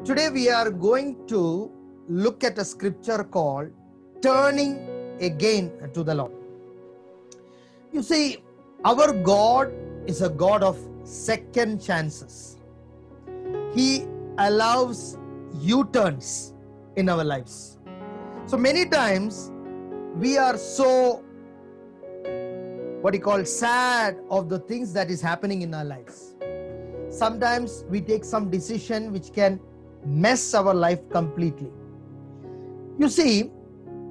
Today we are going to look at a scripture called Turning Again to the Lord. You see, our God is a God of second chances. He allows U-turns in our lives. So many times we are so sad of the things that is happening in our lives. Sometimes we take some decision which can mess our life completely. You see,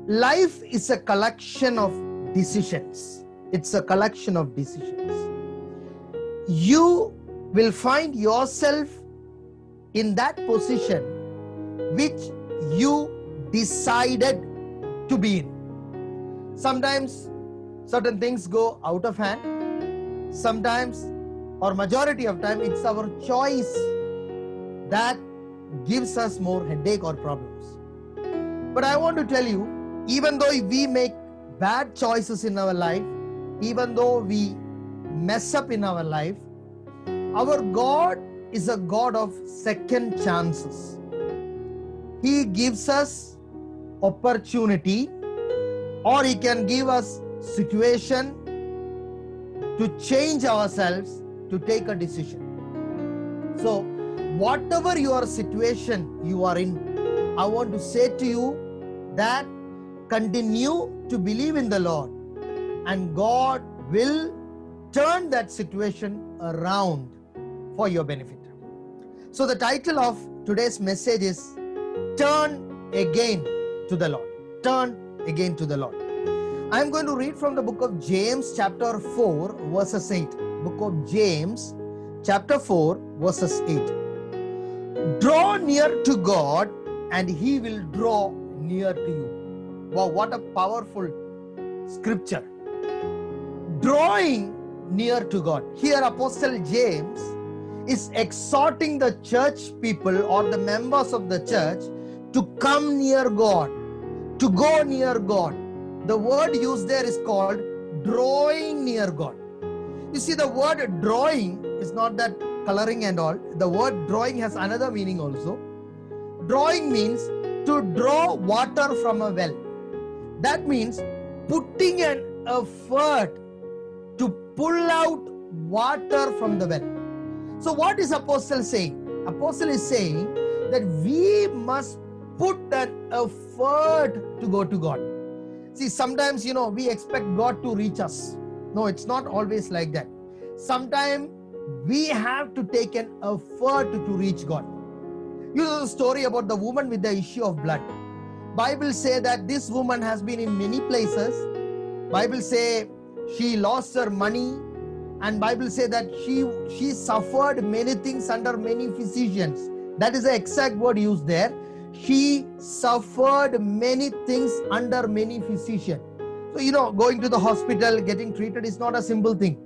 life is a collection of decisions. It's a collection of decisions. You will find yourself in that position which you decided to be in. Sometimes certain things go out of hand. Sometimes, or majority of time, it's our choice that gives us more headache or problems. But I want to tell you, even though we make bad choices in our life, even though we mess up in our life, our God is a God of second chances. He gives us opportunity, or He can give us situation to change ourselves, to take a decision. So whatever your situation you are in, I want to say to you that continue to believe in the Lord, and God will turn that situation around for your benefit. So the title of today's message is Turn Again to the Lord. Turn again to the Lord. I am going to read from the book of James chapter 4 verses 8. Book of James chapter 4 verses 8. Draw near to God and He will draw near to you. Wow, what a powerful scripture. Drawing near to God. Here Apostle James is exhorting the church people or the members of the church to come near God, to go near God. The word used there is called drawing near God. You see, the word drawing is not that coloring and all. The word drawing has another meaning also. Drawing means to draw water from a well. That means putting an effort to pull out water from the well. So what is Apostle saying? Apostle is saying that we must put an effort to go to God. See, sometimes, we expect God to reach us. No, it's not always like that. Sometimes we have to take an effort to reach God. You know the story about the woman with the issue of blood. Bible say that this woman has been in many places. Bible say she lost her money, and Bible say that she suffered many things under many physicians. That is the exact word used there. She suffered many things under many physicians. So, going to the hospital, getting treated is not a simple thing.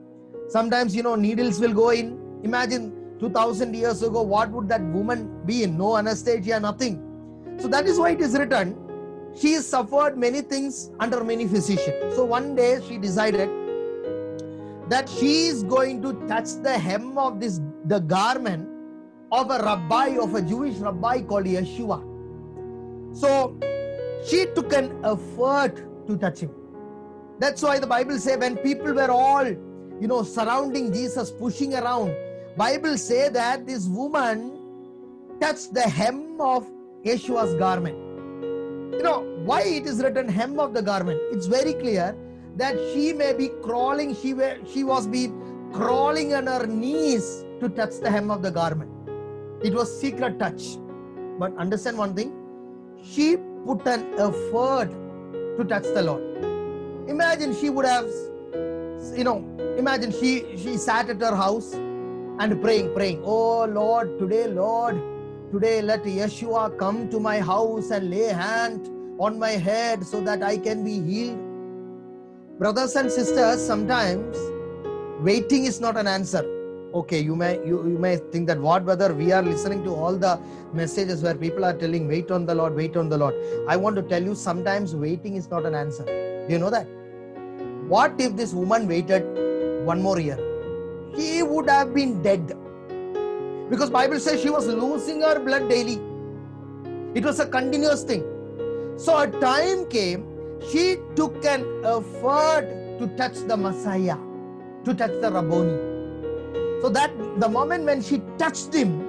Sometimes, needles will go in. Imagine 2000 years ago, what would that woman be in? No anesthesia, nothing. So that is why it is written, she suffered many things under many physicians. So one day she decided that she is going to touch the hem of the garment of a Jewish rabbi called Yeshua. So she took an effort to touch him. That's why the Bible says when people were all, surrounding Jesus, pushing around, Bible say that this woman touched the hem of Yeshua's garment. Why it is written hem of the garment? It's very clear that she may be crawling, she was crawling on her knees to touch the hem of the garment. It was secret touch. But understand one thing, she put an effort to touch the Lord. Imagine she would have, imagine she sat at her house and praying, oh Lord, today let Yeshua come to my house and lay hand on my head so that I can be healed. Brothers and sisters, sometimes waiting is not an answer. Okay, you may think that what, brother, we are listening to all the messages where people are telling wait on the Lord, wait on the Lord. I want to tell you, sometimes waiting is not an answer. Do you know that? What if this woman waited one more year? She would have been dead. Because Bible says she was losing her blood daily. It was a continuous thing. So a time came, she took an effort to touch the Messiah, to touch the Rabboni. So that the moment when she touched him,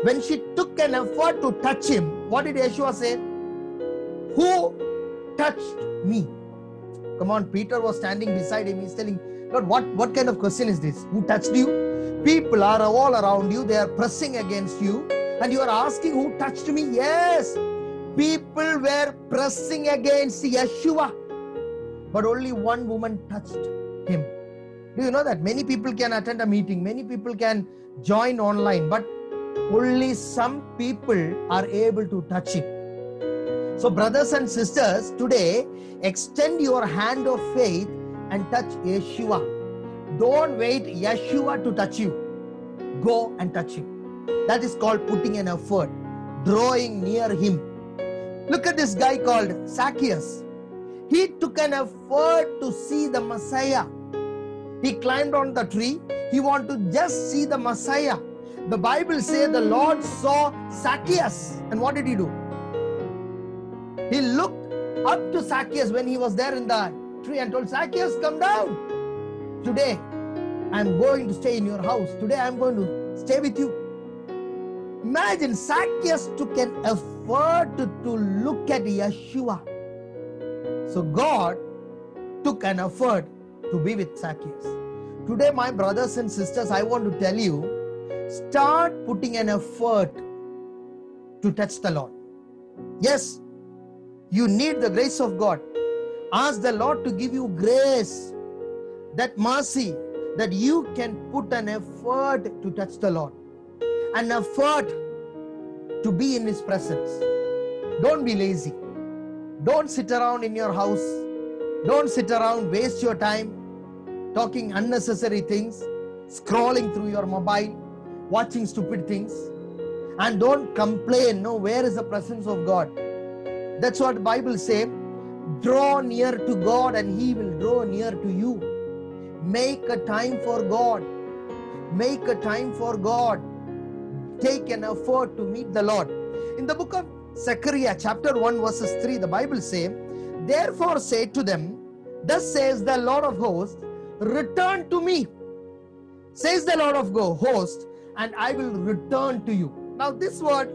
when she took an effort to touch him, what did Yeshua say? Who touched me? Come on, Peter was standing beside him. He's telling, Lord, what kind of question is this? Who touched you? People are all around you. They are pressing against you. And you are asking, who touched me? Yes, people were pressing against Yeshua. But only one woman touched him. Do you know that many people can attend a meeting? Many people can join online. But only some people are able to touch him. So brothers and sisters, today, extend your hand of faith and touch Yeshua. Don't wait Yeshua to touch you. Go and touch him. That is called putting an effort, drawing near him. Look at this guy called Zacchaeus. He took an effort to see the Messiah. He climbed on the tree. He wanted to just see the Messiah. The Bible says the Lord saw Zacchaeus. And what did he do? He looked up to Zacchaeus when he was there in the tree and told, Zacchaeus, come down. Today, I am going to stay in your house. Today, I am going to stay with you. Imagine, Zacchaeus took an effort to look at Yeshua. So God took an effort to be with Zacchaeus. Today, my brothers and sisters, I want to tell you, start putting an effort to touch the Lord. Yes, you need the grace of God. Ask the Lord to give you grace, that mercy, that you can put an effort to touch the Lord. An effort to be in His presence. Don't be lazy. Don't sit around in your house. Don't sit around, waste your time talking unnecessary things, scrolling through your mobile, watching stupid things. And don't complain, no, where is the presence of God? That's what the Bible says. Draw near to God and He will draw near to you. Make a time for God. Make a time for God. Take an effort to meet the Lord. In the book of Zechariah chapter 1 verses 3, the Bible says, therefore say to them, thus says the Lord of hosts, return to me, says the Lord of hosts, and I will return to you. Now this word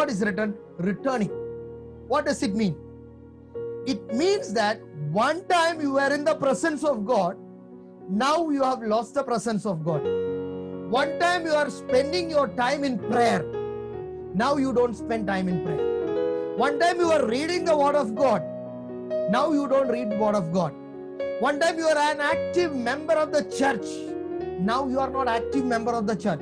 is return, returning. What does it mean? It means that one time you were in the presence of God, now you have lost the presence of God. One time you are spending your time in prayer, now you don't spend time in prayer. One time you are reading the Word of God, now you don't read the Word of God. One time you are an active member of the church, now you are not active member of the church.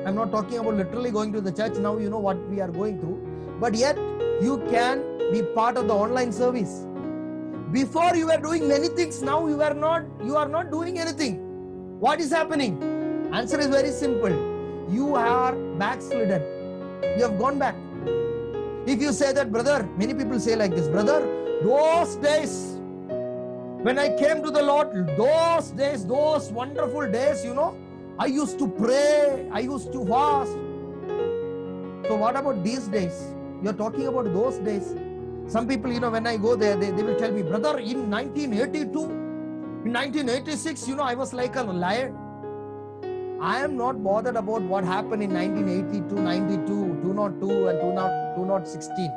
I'm not talking about literally going to the church, now you know what we are going through, but yet you can be part of the online service. Before you were doing many things, now you are not doing anything. What is happening? Answer is very simple. You are backslidden. You have gone back. If you say that, brother, many people say like this, brother, those days when I came to the Lord, those days, those wonderful days, you know, I used to pray, I used to fast. So what about these days? You're talking about those days. Some people, you know, when I go there, they will tell me, brother, in 1982, in 1986, you know, I was like a lion. I am not bothered about what happened in 1982, 92, 202 and 2016.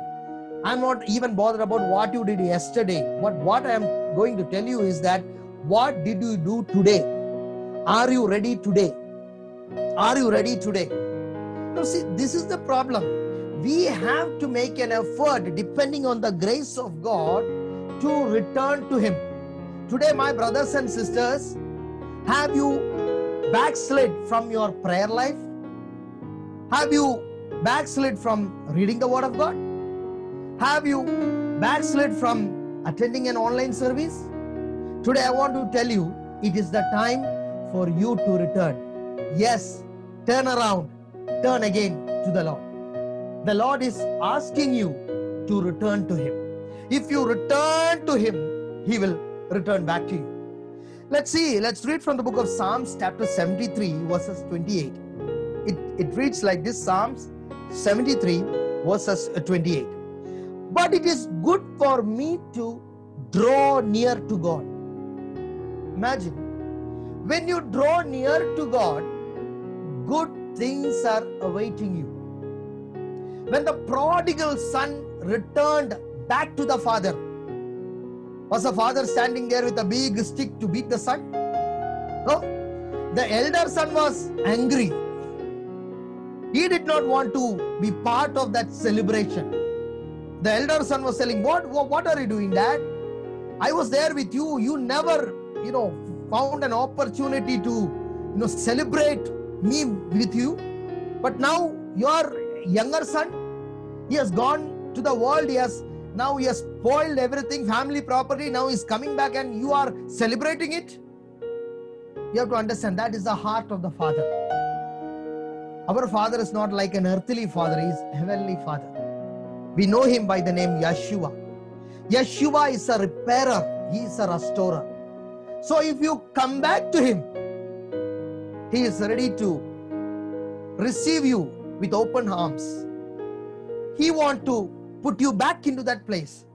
I'm not even bothered about what you did yesterday. What I am going to tell you is that, what did you do today? Are you ready today? Are you ready today? Now see, this is the problem. We have to make an effort, depending on the grace of God, to return to Him. Today, my brothers and sisters, have you backslid from your prayer life? Have you backslid from reading the Word of God? Have you backslid from attending an online service? Today, I want to tell you, it is the time for you to return. Yes, turn around, turn again to the Lord. The Lord is asking you to return to Him. If you return to Him, He will return back to you. Let's read from the book of Psalms chapter 73 verses 28. It reads like this, Psalms 73 verses 28. But it is good for me to draw near to God. Imagine, when you draw near to God, good things are awaiting you. When the prodigal son returned back to the father, was the father standing there with a big stick to beat the son? No. The elder son was angry. He did not want to be part of that celebration. The elder son was telling, what are you doing, Dad? I was there with you. You never, found an opportunity to, celebrate me with you. But now your younger son, he has gone to the world. He has spoiled everything, family property. Now he's coming back and you are celebrating it. You have to understand, that is the heart of the Father. Our Father is not like an earthly father. He is heavenly Father. We know him by the name Yeshua. Yeshua is a repairer. He is a restorer. So if you come back to him, he is ready to receive you with open arms. He wants to put you back into that place.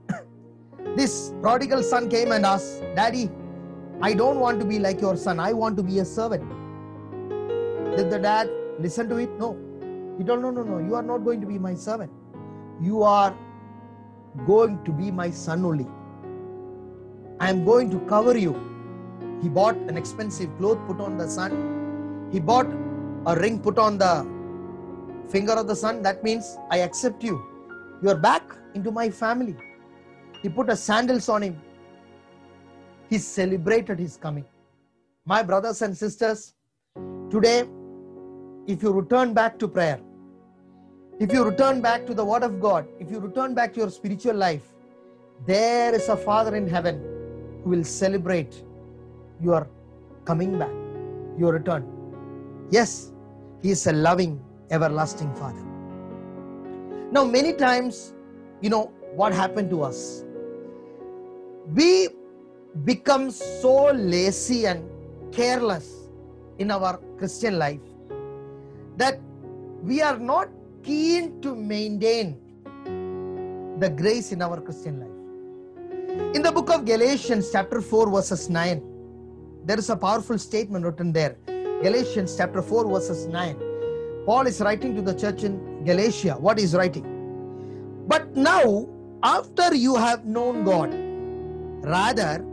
This prodigal son came and asked, Daddy, I don't want to be like your son. I want to be a servant. Did the dad listen to it? No. He told, no, you are not going to be my servant. You are going to be my son only. I am going to cover you. He bought an expensive cloth, put on the son. He bought a ring, put on the finger of the son. That means I accept you. You are back into my family. He put a sandals on him. He celebrated his coming. My brothers and sisters, today, if you return back to prayer, if you return back to the Word of God, if you return back to your spiritual life, there is a Father in heaven who will celebrate your coming back, your return. Yes, He is a loving, everlasting Father. Now, many times, what happened to us? We become so lazy and careless in our Christian life that we are not keen to maintain the grace in our Christian life. In the book of Galatians chapter 4 verses 9, there is a powerful statement written there. Galatians chapter 4 verses 9. Paul is writing to the church in Galatia. What is writing? But now, after you have known God, rather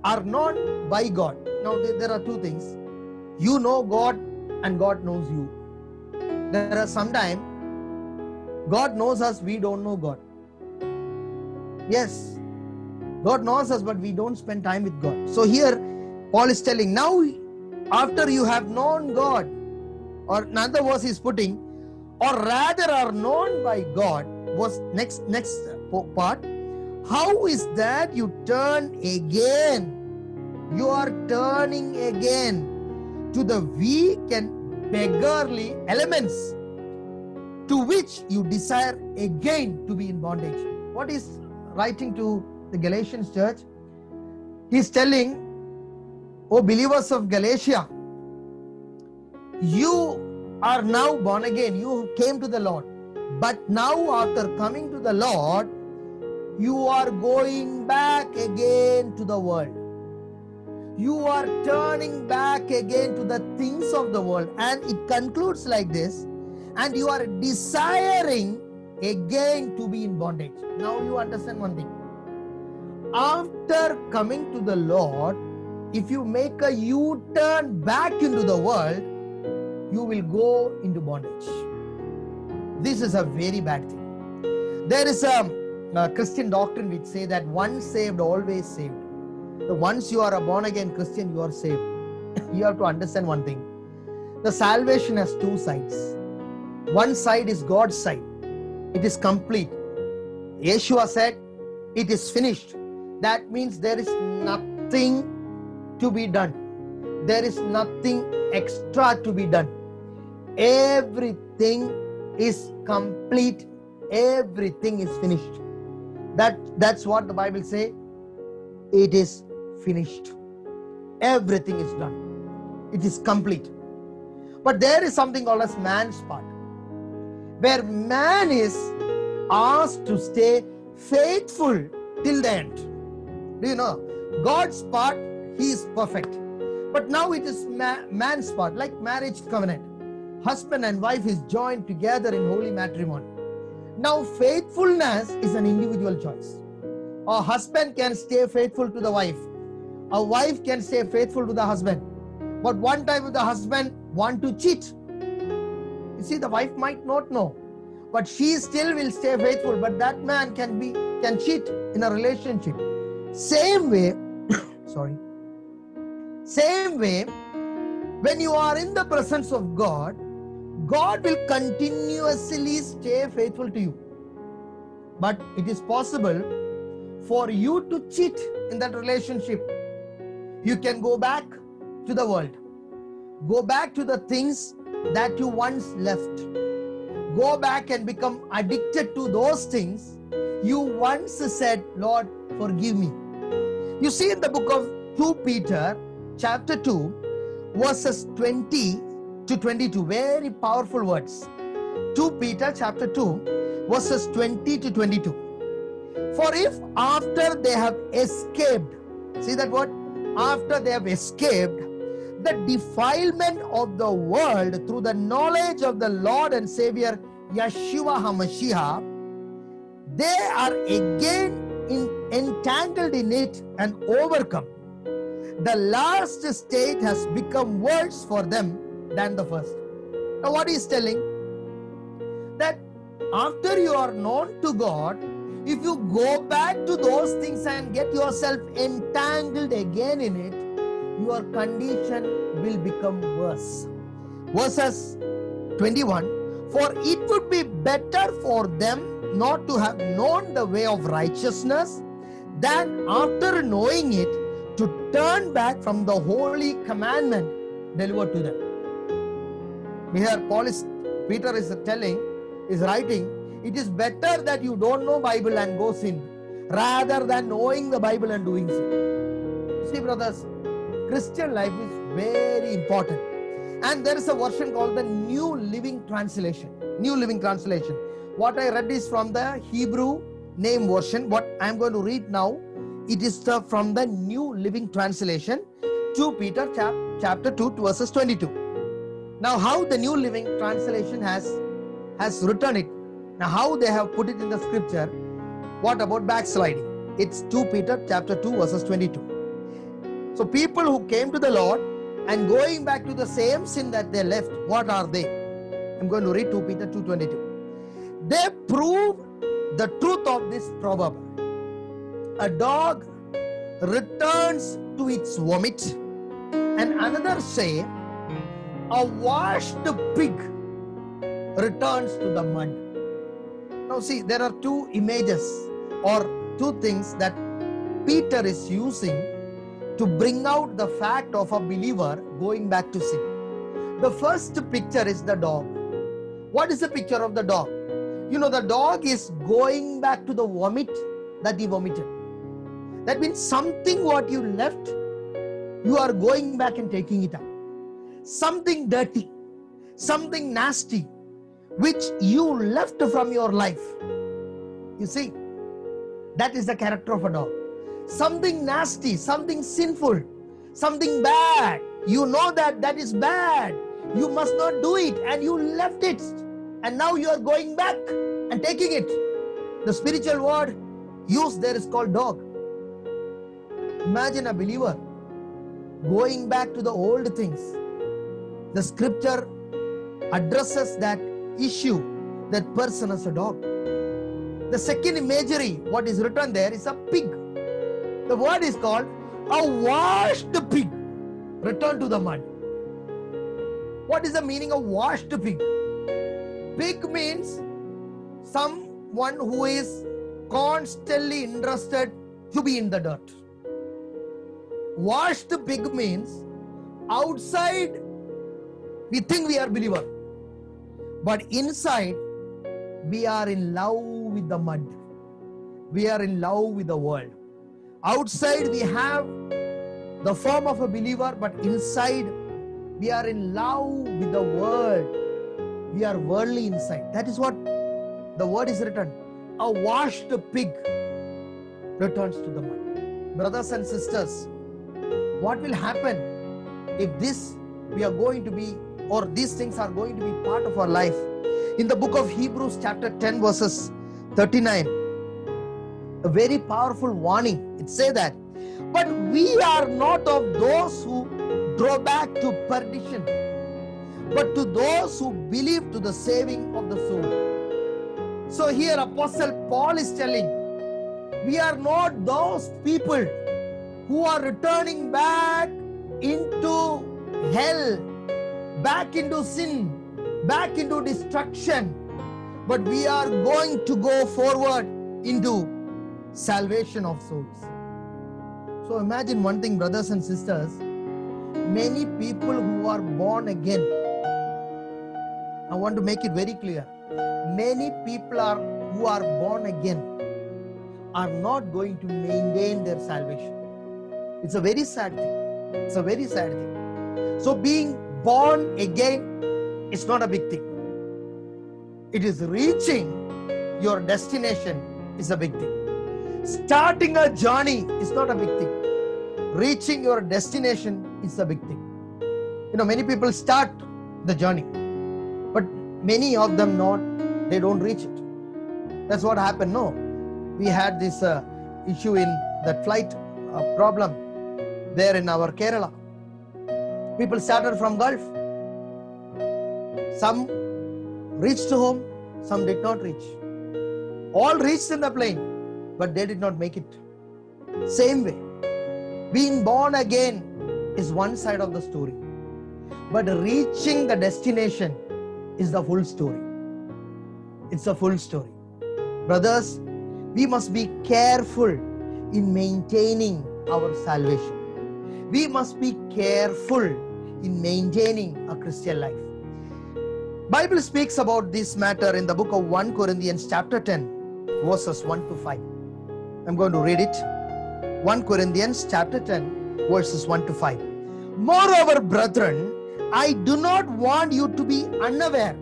are known by God. Now there are two things. You know God and God knows you. There are sometimes God knows us, we don't know God. Yes, God knows us, but we don't spend time with God. So here Paul is telling, now after you have known God, or another verse is putting, or rather are known by God, was next part. How is that you turn again? You are turning again to the weak and beggarly elements to which you desire again to be in bondage. What is writing to the Galatians church? He is telling, oh believers of Galatia, you are now born again. You came to the Lord. But now after coming to the Lord, you are going back again to the world. You are turning back again to the things of the world. And it concludes like this. And you are desiring again to be in bondage. Now you understand one thing. After coming to the Lord, if you make a U-turn back into the world, you will go into bondage. This is a very bad thing. There is a Christian doctrine which say that once saved, always saved. Once you are a born-again Christian, you are saved. You have to understand one thing. The salvation has two sides. One side is God's side. It is complete. Yeshua said, it is finished. That means there is nothing to be done. There is nothing extra to be done. Everything is complete. Everything is finished. That's what the Bible says. It is finished. Everything is done. It is complete. But there is something called as man's part, where man is asked to stay faithful till the end. Do you know? God's part, He is perfect. But now it is man's part, like marriage covenant. Husband and wife is joined together in holy matrimony. Now faithfulness is an individual choice. A husband can stay faithful to the wife. A wife can stay faithful to the husband. But one time if the husband want to cheat, you see, the wife might not know, but she still will stay faithful. But that man can cheat in a relationship. Same way, same way, when you are in the presence of God, God will continuously stay faithful to you. But it is possible for you to cheat in that relationship. You can go back to the world. Go back to the things that you once left. Go back and become addicted to those things you once said, Lord, forgive me. You see in the book of 2 Peter chapter 2 verses 20 to 22, very powerful words. 2 Peter chapter 2 verses 20 to 22. For if after they have escaped, see that word? After they have escaped the defilement of the world through the knowledge of the Lord and Savior Yeshua HaMashiach, they are again entangled in it and overcome. The last state has become worse for them than the first. Now what he is telling, that after you are known to God, if you go back to those things and get yourself entangled again in it, your condition will become worse. Verses 21, for it would be better for them not to have known the way of righteousness than after knowing it to turn back from the holy commandment delivered to them. Here Peter is writing, it is better that you don't know Bible and go sin rather than knowing the Bible and doing sin. You see, brothers, Christian life is very important. And there is a version called the New Living Translation. New Living Translation. What I read is from the Hebrew name version. What I am going to read now, it is from the New Living Translation, 2 Peter chapter 2 verses 22. Now how the New Living Translation has written it, now how they have put it in the scripture, what about backsliding? It's 2 Peter chapter 2 verses 22. So people who came to the Lord and going back to the same sin that they left, what are they? I'm going to read 2 Peter 2:22. They prove the truth of this proverb. A dog returns to its vomit, and another say, a washed pig returns to the mud. Now see, there are two images or two things that Peter is using to bring out the fact of a believer going back to sin. The first picture is the dog. What is the picture of the dog? You know, the dog is going back to the vomit that he vomited. That means something what you left, you are going back and taking it up. Something dirty, something nasty, which you left from your life. You see, that is the character of a dog. Something nasty, something sinful, something bad. You know that is bad. You must not do it, and you left it. And now you are going back and taking it. The spiritual word used there is called dog. Imagine a believer going back to the old things. The scripture addresses that issue, that person as a dog. The second imagery, what is written there, is a pig. The word is called a washed pig. Return to the mud. What is the meaning of washed pig? Pig means someone who is constantly interested to be in the dirt. Washed pig means outside we think we are believer, but inside we are in love with the mud. We are in love with the world. Outside we have the form of a believer, but inside we are in love with the world. We are worldly inside. That is what the word is written. a washed pig returns to the mud. Brothers and sisters, what will happen if this we are going to be, or these things are going to be part of our life? In the book of Hebrews chapter 10 verses 39, a very powerful warning. It says that, but we are not of those who draw back to perdition, but to those who believe to the saving of the soul. So here Apostle Paul is telling, we are not those people who are returning back into hell, back into sin, back into destruction, but we are going to go forward into salvation of souls. So imagine one thing, brothers and sisters, many people who are born again, I want to make it very clear, many people who are born again are not going to maintain their salvation. It's a very sad thing. It's a very sad thing. So being born again is not a big thing. It is reaching your destination is a big thing. Starting a journey is not a big thing. Reaching your destination is a big thing. You know, many people start the journey, but many of them they don't reach it. That's what happened. No, we had this issue in that flight problem there in our Kerala. People started from Gulf. Some reached home, some did not reach. All reached in the plane, but they did not make it. Same way, being born again is one side of the story, but reaching the destination is the full story. It's a full story. Brothers, we must be careful in maintaining our salvation. We must be careful in maintaining a Christian life. Bible speaks about this matter in the book of 1 Corinthians chapter 10 verses 1 to 5. I'm going to read it. 1 Corinthians chapter 10 verses 1 to 5. Moreover, brethren, I do not want you to be unaware.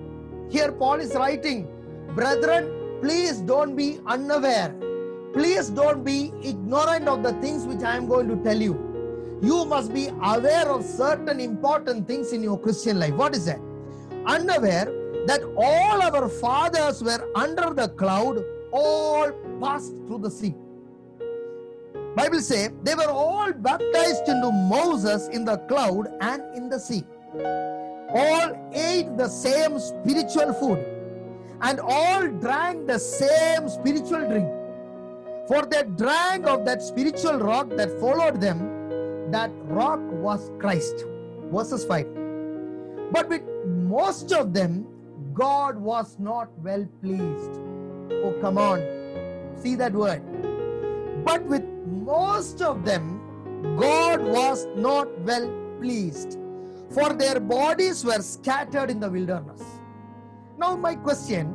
Here Paul is writing, brethren, please don't be unaware. Please don't be ignorant of the things which I am going to tell you. You must be aware of certain important things in your Christian life. What is that? Unaware that all our fathers were under the cloud, all passed through the sea. Bible says they were all baptized into Moses in the cloud and in the sea. All ate the same spiritual food and all drank the same spiritual drink. For they drank of that spiritual rock that followed them. That rock was Christ. Verses 5. But with most of them, God was not well pleased. Oh, come on. See that word. But with most of them, God was not well pleased, for their bodies were scattered in the wilderness. Now my question,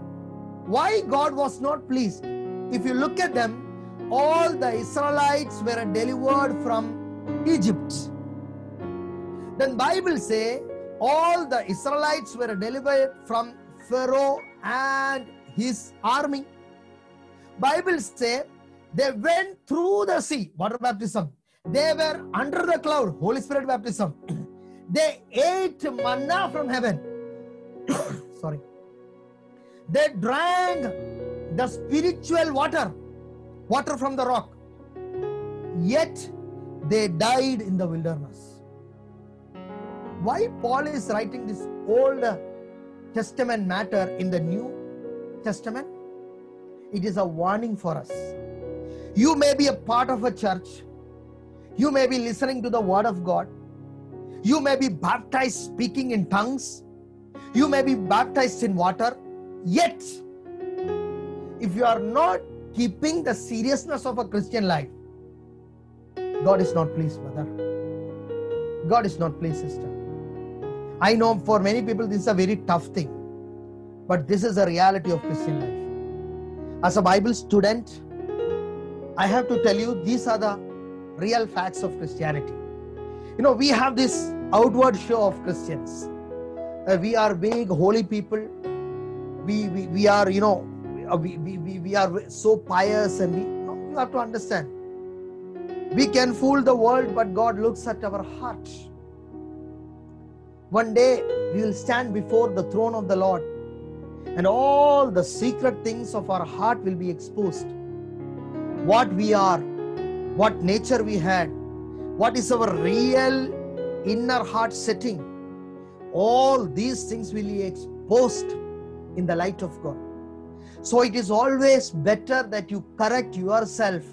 why God was not pleased? If you look at them, all the Israelites were delivered from Egypt. Then Bible say all the Israelites were delivered from Pharaoh and his army. Bible say they went through the sea, water baptism. They were under the cloud, Holy Spirit baptism. They ate manna from heaven. Sorry. They drank the spiritual water from the rock. Yet they died in the wilderness. Why Paul is writing this Old Testament matter in the New Testament? It is a warning for us. You may be a part of a church. You may be listening to the word of God. You may be baptized speaking in tongues. You may be baptized in water. Yet, if you are not keeping the seriousness of a Christian life, God is not pleased, brother. God is not pleased, sister. I know for many people this is a very tough thing, but this is the reality of Christian life. As a Bible student, I have to tell you, these are the real facts of Christianity. You know, we have this outward show of Christians. We are big, holy people. We are, you know, we are so pious, and no, you have to understand. We can fool the world, but God looks at our heart. One day we will stand before the throne of the Lord, and all the secret things of our heart will be exposed. What we are, what nature we had, what is our real inner heart setting. All these things will be exposed in the light of God. So it is always better that you correct yourself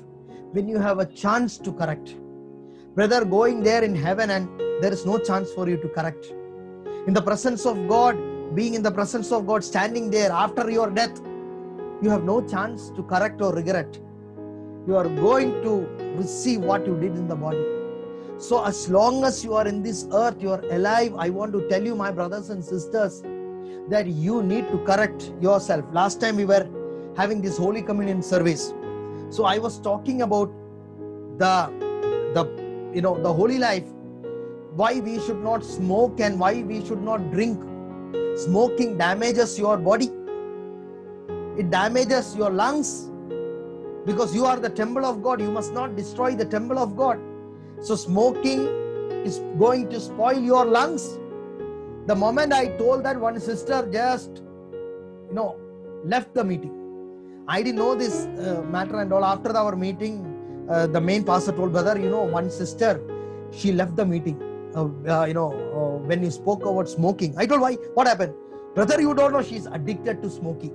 when you have a chance to correct. Brother, going there in heaven and there is no chance for you to correct. In the presence of God, being in the presence of God, standing there after your death, you have no chance to correct or regret. You are going to receive what you did in the body. So as long as you are in this earth, you are alive, I want to tell you, my brothers and sisters, that you need to correct yourself. Last time we were having this Holy Communion service. So I was talking about the holy life, why we should not smoke and why we should not drink. Smoking damages your body. It damages your lungs, because you are the temple of God. You must not destroy the temple of God. So smoking is going to spoil your lungs. The moment I told that, one sister just left the meeting. I didn't know this matter and all. After our meeting, the main pastor told, brother, one sister, she left the meeting when you spoke about smoking. I told, why? What happened? Brother, you don't know, she's addicted to smoking.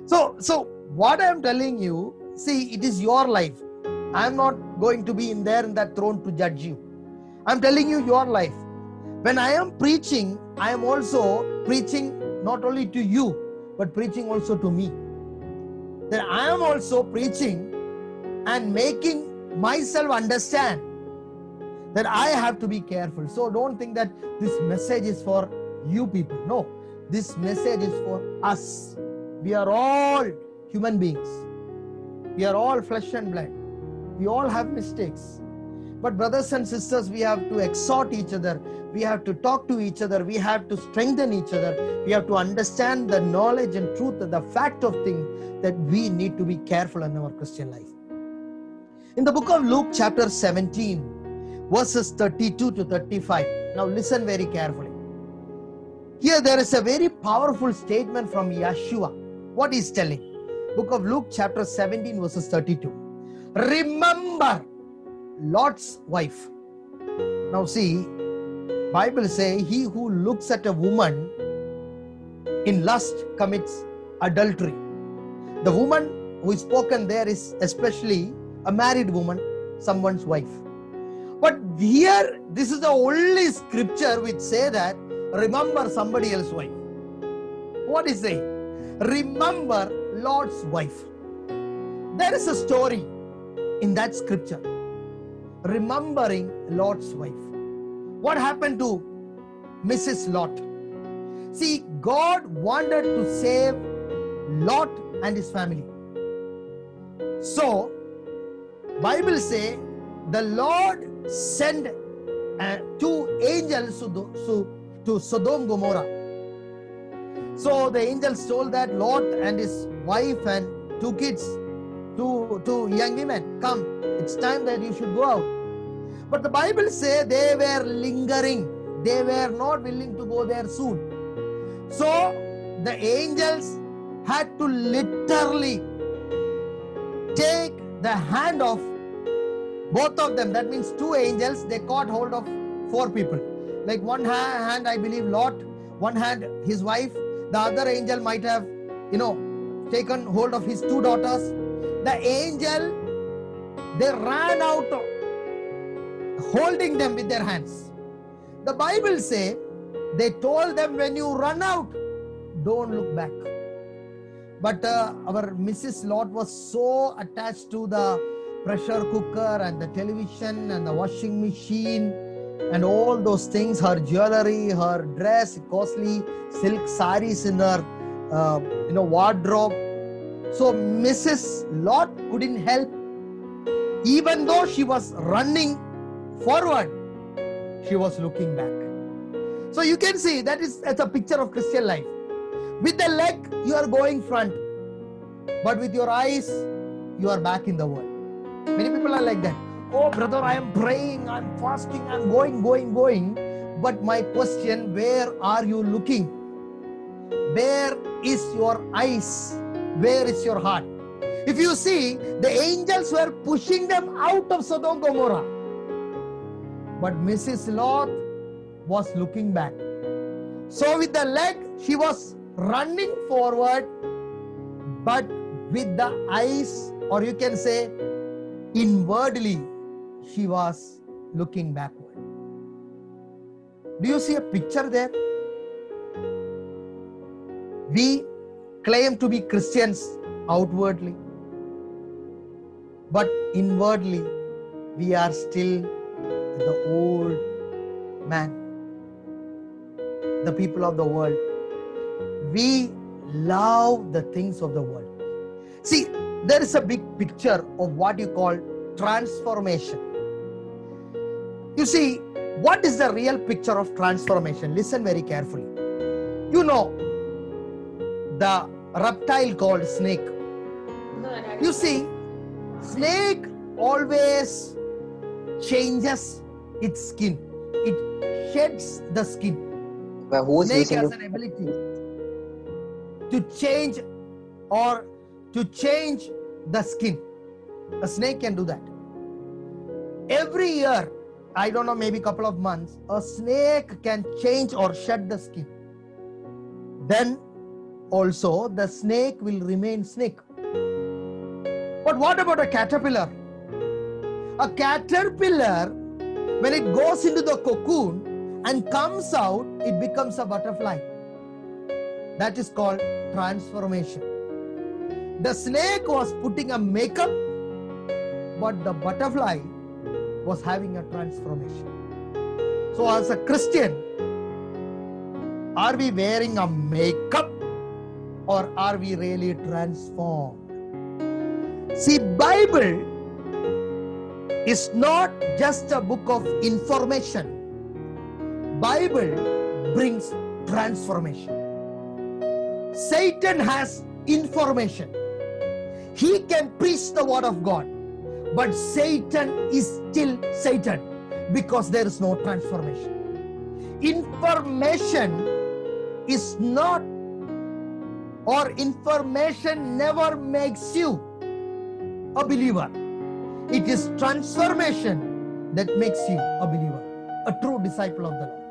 So what I am telling you, see, it is your life. I am not going to be in that throne to judge you. I am telling you your life. When I am preaching, I am also preaching not only to you, but preaching also to me. That I am also preaching and making myself understand that I have to be careful. So don't think that this message is for you people. No, this message is for us. We are all human beings. We are all flesh and blood. We all have mistakes. But brothers and sisters, we have to exhort each other. We have to talk to each other. We have to strengthen each other. We have to understand the knowledge and truth, the fact of things, that we need to be careful in our Christian life. In the book of Luke chapter 17, verses 32 to 35. Now listen very carefully. Here there is a very powerful statement from Yeshua. What he's telling? Book of Luke chapter 17, verses 32. Remember Lot's wife. Now see, Bible say, he who looks at a woman in lust commits adultery. The woman who is spoken there is especially a married woman, someone's wife. But here, this is the only scripture which say that remember somebody else's wife. What is saying? Remember Lot's wife. There is a story in that scripture. Remembering Lot's wife. What happened to Mrs. Lot? See, God wanted to save Lot and his family. So, Bible say the Lord sent 2 angels to Sodom and Gomorrah. So the angels told that Lot and his wife and 2 kids, two young women, come, it's time that you should go out. But the Bible says they were lingering. They were not willing to go there soon. So the angels had to literally take the hand of both of them. That means 2 angels, they caught hold of 4 people. Like one hand, I believe Lot, one hand his wife, the other angel might have, taken hold of his 2 daughters. The angel, they ran out holding them with their hands. The Bible say, they told them, when you run out, don't look back. But our Mrs. Lot was so attached to the pressure cooker and the television and the washing machine and all those things, her jewelry, her dress, costly silk saris in her wardrobe. So Mrs. Lot couldn't help. Even though she was running forward, she was looking back. So you can see that is as a picture of Christian life. With the leg, you are going front. but with your eyes, you are back in the world. Many people are like that. Oh, brother, I am praying, I'm fasting, I'm going. But my question, where are you looking? Where is your eyes? Where is your heart? If you see, the angels were pushing them out of Sodom and Gomorrah. But Mrs. Lot was looking back. So with the leg, she was running forward, but with the eyes, or you can say inwardly, she was looking backward. Do you see a picture there? We claim to be Christians outwardly, but inwardly, we are still the old man. The people of the world. We love the things of the world. See, there is a big picture of what you call transformation. You see, what is the real picture of transformation? Listen very carefully. You know, the reptile called snake. You see, snake always changes its skin. It sheds the skin. But who is Snake using has the an ability to change or to change the skin. A snake can do that. Every year, I don't know, maybe a couple of months, a snake can change or shed the skin. Then also the snake will remain snake. But what about a caterpillar? A caterpillar, when it goes into the cocoon and comes out, it becomes a butterfly. That is called transformation. The snake was putting a makeup, but the butterfly was having a transformation. So as a Christian, are we wearing a makeup or are we really transformed? See, Bible is not just a book of information. Bible brings transformation. Satan has information. He can preach the word of God, but Satan is still Satan because there is no transformation. Information is not, or information never makes you a believer. It is transformation that makes you a believer, a true disciple of the Lord.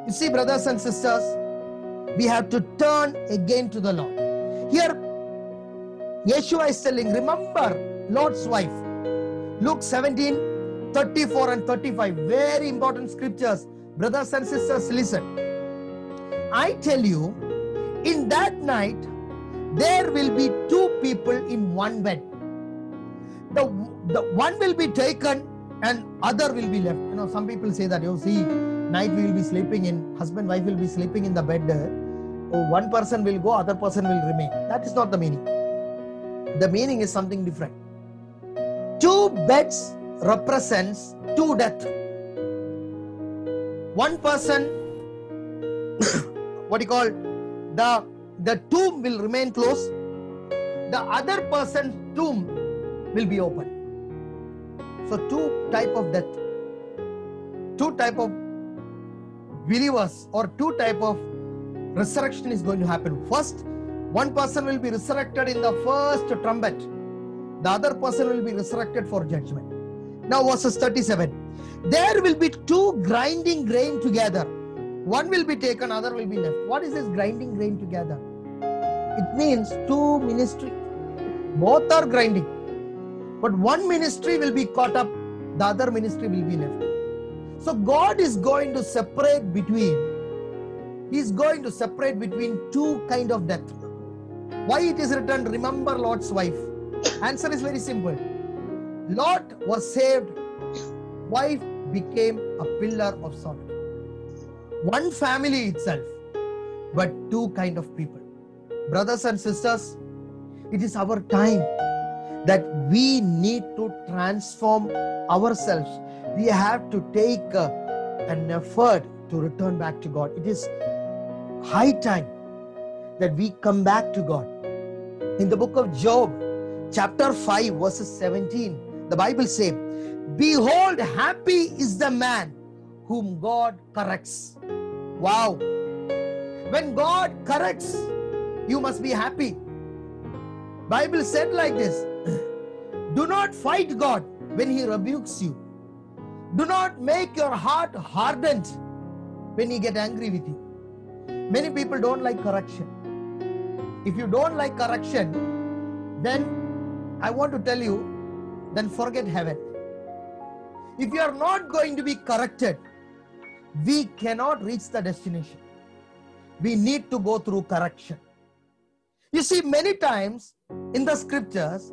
You see, brothers and sisters, we have to turn again to the Lord. Here, Yeshua is telling, remember Lot's wife. Luke 17, 34 and 35. Very important scriptures. Brothers and sisters, listen. I tell you, in that night, there will be two people in one bed. The one will be taken and other will be left. You know, some people say that, you see, night we will be sleeping in, husband, wife will be sleeping in the bed. One person will go, other person will remain. That is not the meaning. The meaning is something different. Two beds represents two deaths. One person, what you call, the tomb will remain closed. The other person's tomb will be open. So two type of death, two type of believers, or two type of resurrection is going to happen. First, one person will be resurrected in the first trumpet. The other person will be resurrected for judgment. Now verses 37. There will be two grinding grain together. One will be taken, other will be left. What is this grinding grain together? It means two ministry. Both are grinding. But one ministry will be caught up, the other ministry will be left. So God is going to separate between, He is going to separate between two kind of death. Why it is written, remember Lot's wife? Answer is very simple. Lot was saved, wife became a pillar of salt. One family itself, but two kind of people. Brothers and sisters, it is our time that we need to transform ourselves. We have to take an effort to return back to God. It is high time that we come back to God. In the book of Job, chapter 5, verses 17, the Bible says, behold, happy is the man whom God corrects. Wow. When God corrects, you must be happy. Bible said like this, do not fight God when He rebukes you. Do not make your heart hardened when He gets angry with you. Many people don't like correction. If you don't like correction, then I want to tell you, then forget heaven. If you are not going to be corrected, we cannot reach the destination. We need to go through correction. You see, many times in the scriptures,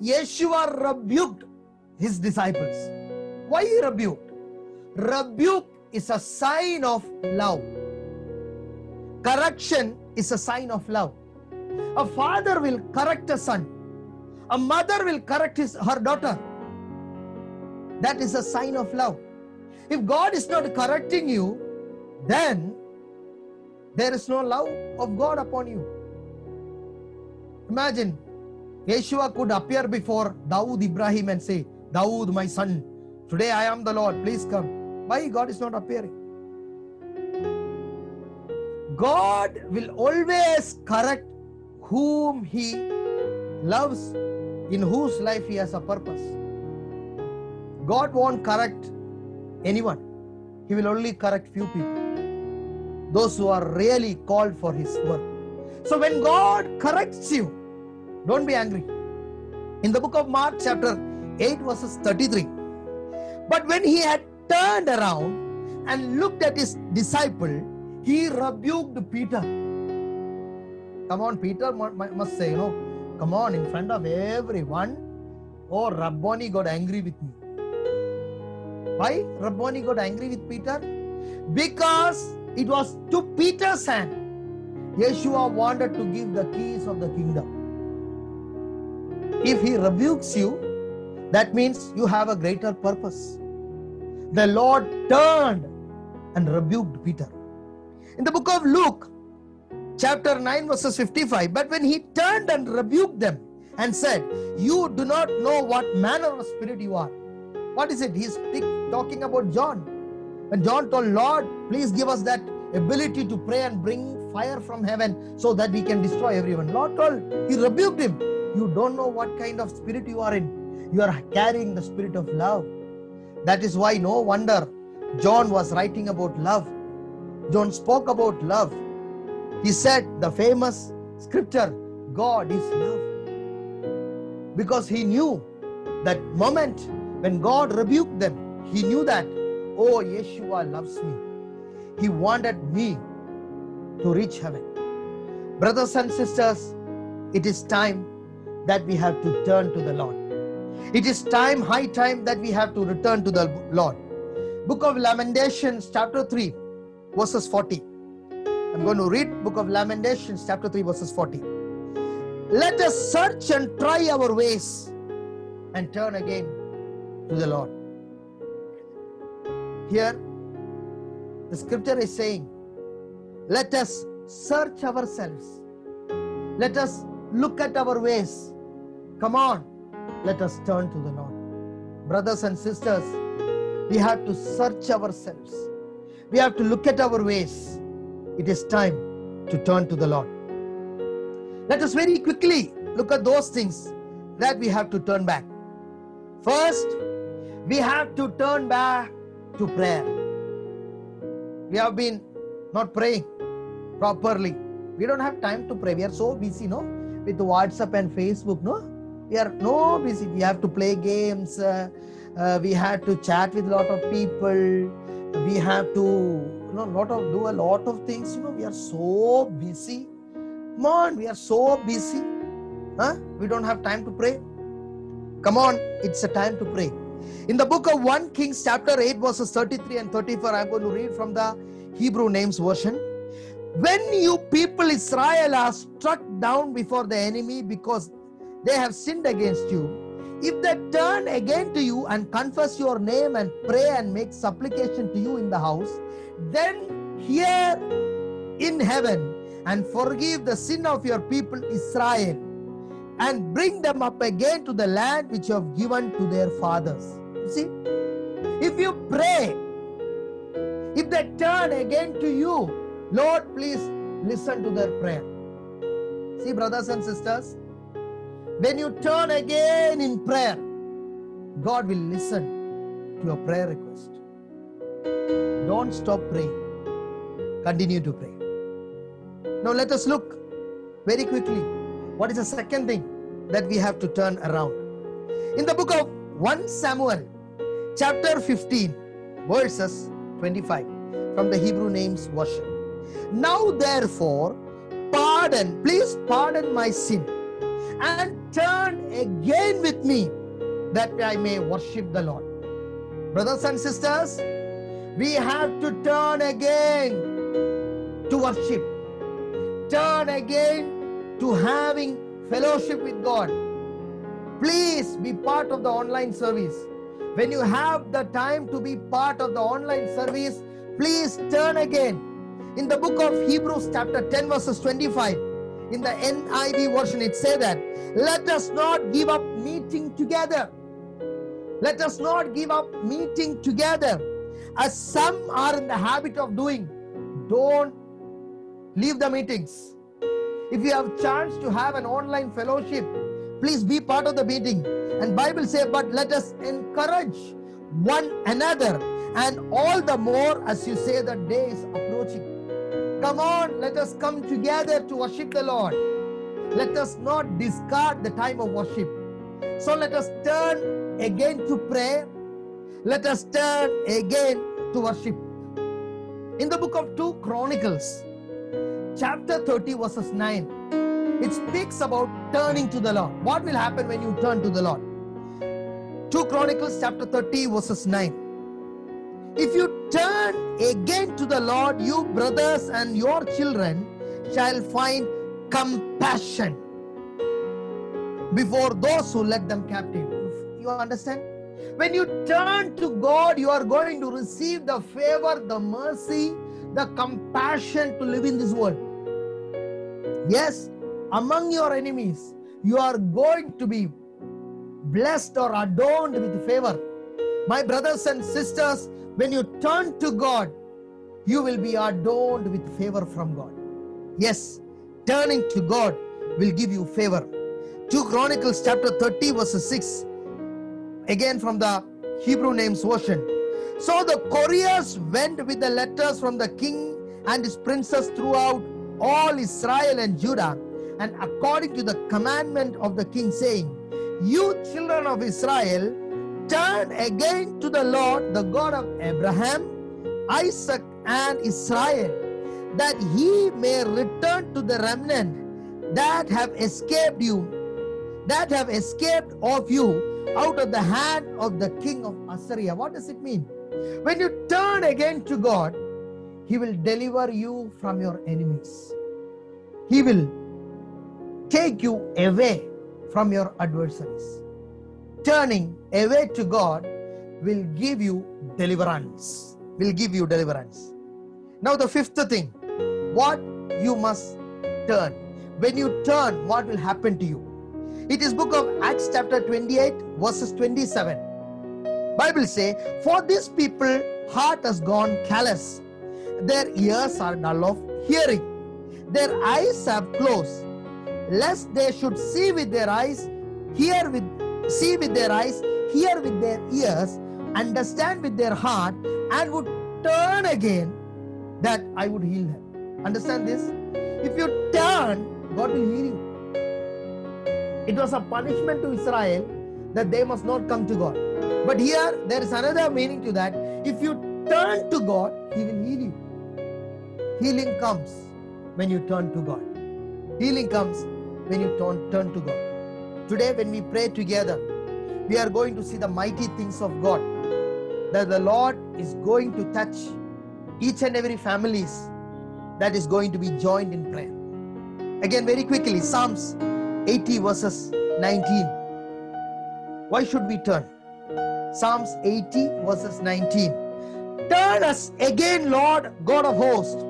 Yeshua rebuked His disciples. Why He rebuked? Rebuke is a sign of love. Correction is a sign of love. A father will correct a son. A mother will correct her daughter. That is a sign of love. If God is not correcting you, then there is no love of God upon you. Imagine, Yeshua could appear before Dawood Ibrahim and say, Dawood, my son, today I am the Lord, please come. Why God is not appearing? God will always correct whom He loves, in whose life He has a purpose. God won't correct anyone. He will only correct few people. Those who are really called for His work. So when God corrects you, don't be angry. In the book of Mark chapter 8 verses 33. But when He had turned around and looked at His disciple, He rebuked Peter. Come on, Peter must say, come on, in front of everyone. Oh, Rabboni got angry with me. Why Rabboni got angry with Peter? Because it was to Peter's hand Yeshua wanted to give the keys of the kingdom. If He rebukes you, that means you have a greater purpose. The Lord turned and rebuked Peter. In the book of Luke, chapter 9 verses 55, but when He turned and rebuked them and said, you do not know what manner of spirit you are. What is it? He's talking about John. When John told, Lord, please give us that ability to pray and bring fire from heaven so that we can destroy everyone. Lord told, He rebuked him. You don't know what kind of spirit you are in. You are carrying the spirit of love. That is why no wonder John was writing about love. John spoke about love. He said the famous scripture, God is love. Because he knew that moment when God rebuked them, he knew that, oh, Yeshua loves me. He wanted me to reach heaven. Brothers and sisters, it is time that we have to turn to the Lord. It is time, high time, that we have to return to the Lord. Book of Lamentations, chapter 3, verses 40. I'm going to read Book of Lamentations, chapter 3, verses 40. Let us search and try our ways and turn again to the Lord. Here, the scripture is saying, let us search ourselves. Let us look at our ways. Come on, let us turn to the Lord. Brothers and sisters, we have to search ourselves. We have to look at our ways. It is time to turn to the Lord. Let us very quickly look at those things that we have to turn back. First, we have to turn back to prayer. We have been not praying properly. We don't have time to pray. We are so busy, no? With WhatsApp and Facebook, no? We are no busy. We have to play games. We have to chat with a lot of people. We have to, do a lot of things. We are so busy. Come on, we are so busy. We don't have time to pray. Come on, it's a time to pray. In the book of 1 Kings chapter 8 verses 33 and 34, I'm going to read from the Hebrew Names version. When you people Israel are struck down before the enemy because they have sinned against you, if they turn again to you and confess your name and pray and make supplication to you in the house, then hear in heaven and forgive the sin of your people Israel and bring them up again to the land which you have given to their fathers. You see, if you pray, if they turn again to you, Lord, please listen to their prayer. See, brothers and sisters, when you turn again in prayer, God will listen to your prayer request. Don't stop praying. Continue to pray. Now let us look very quickly. What is the second thing that we have to turn around? In the book of 1 Samuel, chapter 15, verses 25, from the Hebrew Names version. Now therefore, please pardon my sin, and turn again with me, that I may worship the Lord. Brothers and sisters, we have to turn again to worship. Turn again to having fellowship with God. Please be part of the online service. When you have the time to be part of the online service, please turn again. In the book of Hebrews chapter 10 verses 25, in the NIV version, it says that, let us not give up meeting together. Let us not give up meeting together, as some are in the habit of doing. Don't leave the meetings. If you have chance to have an online fellowship, please be part of the meeting. And Bible says, but let us encourage one another, and all the more as you say the day is approaching. Come on, let us come together to worship the Lord. Let us not discard the time of worship. So let us turn again to prayer. Let us turn again to worship. In the book of 2 Chronicles, chapter 30 verses 9, it speaks about turning to the Lord. What will happen when you turn to the Lord? 2 Chronicles chapter 30 verses 9. If you turn again to the Lord, you brothers and your children shall find compassion before those who led them captive. You understand? When you turn to God, you are going to receive the favor, the mercy, the compassion to live in this world. Yes, among your enemies, you are going to be blessed or adorned with favor. My brothers and sisters, when you turn to God, you will be adorned with favor from God. Yes, turning to God will give you favor. 2 Chronicles chapter 30 verses 6, again from the Hebrew Names version. So the couriers went with the letters from the king and his princes throughout all Israel and Judah, and according to the commandment of the king, saying, you children of Israel, turn again to the Lord, the God of Abraham, Isaac, and Israel, that he may return to the remnant that have escaped of you out of the hand of the king of Assyria. What does it mean? When you turn again to God, he will deliver you from your enemies. He will take you away from your adversaries. Turning away to God will give you deliverance. Now the fifth thing, what you must turn. When you turn, what will happen to you? It is book of Acts chapter 28 verses 27. Bible say, for this people heart has gone callous. Their ears are dull of hearing. Their eyes have closed, lest they should see with their eyes, hear with their eyes, hear with their ears, understand with their heart, and would turn again, that I would heal them. Understand this? If you turn, God will heal you. It was a punishment to Israel that they must not come to God. But here there is another meaning to that. If you turn to God, he will heal you. Healing comes when you turn to God. Healing comes when you turn to God. Today when we pray together, we are going to see the mighty things of God, that the Lord is going to touch each and every families that is going to be joined in prayer. Again, very quickly, Psalms 80 verses 19. Why should we turn? Psalms 80 verses 19. Turn us again, Lord God of hosts.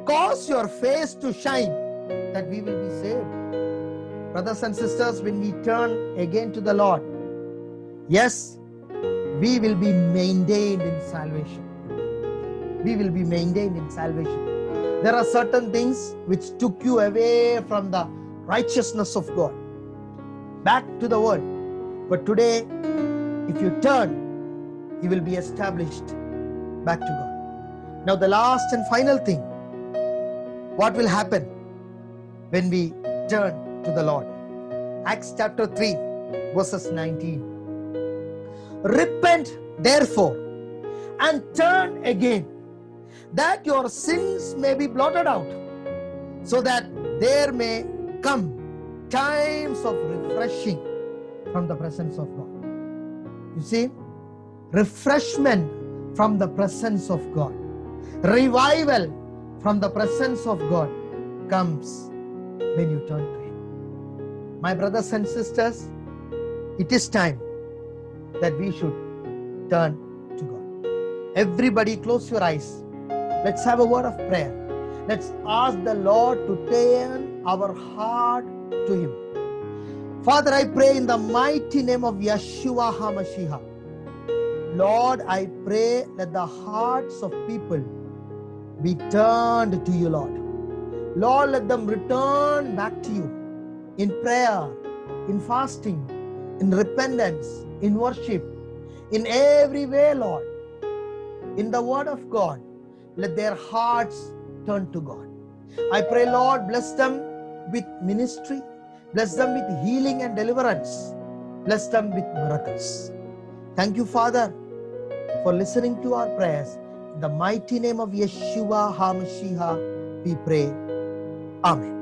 Cause your face to shine, that we will be saved. Brothers and sisters, when we turn again to the Lord, yes, we will be maintained in salvation. We will be maintained in salvation. There are certain things which took you away from the righteousness of God, back to the world. But today, if you turn, you will be established back to God. Now, the last and final thing, what will happen when we turn to the Lord? Acts chapter 3, verses 19. Repent, therefore, and turn again, that your sins may be blotted out, so that there may come times of refreshing from the presence of God. You see, refreshment from the presence of God, revival from the presence of God comes when you turn to Him. My brothers and sisters, it is time that we should turn to God. Everybody close your eyes. Let's have a word of prayer. Let's ask the Lord to turn our heart to Him. Father, I pray in the mighty name of Yeshua HaMashiach. Lord, I pray that the hearts of people be turned to you, Lord. Lord, let them return back to you in prayer, in fasting, in repentance, in worship, in every way, Lord. In the word of God, let their hearts turn to God. I pray, Lord, bless them with ministry, bless them with healing and deliverance, bless them with miracles. Thank you, Father, for listening to our prayers. In the mighty name of Yeshua HaMashiach, we pray. Amen.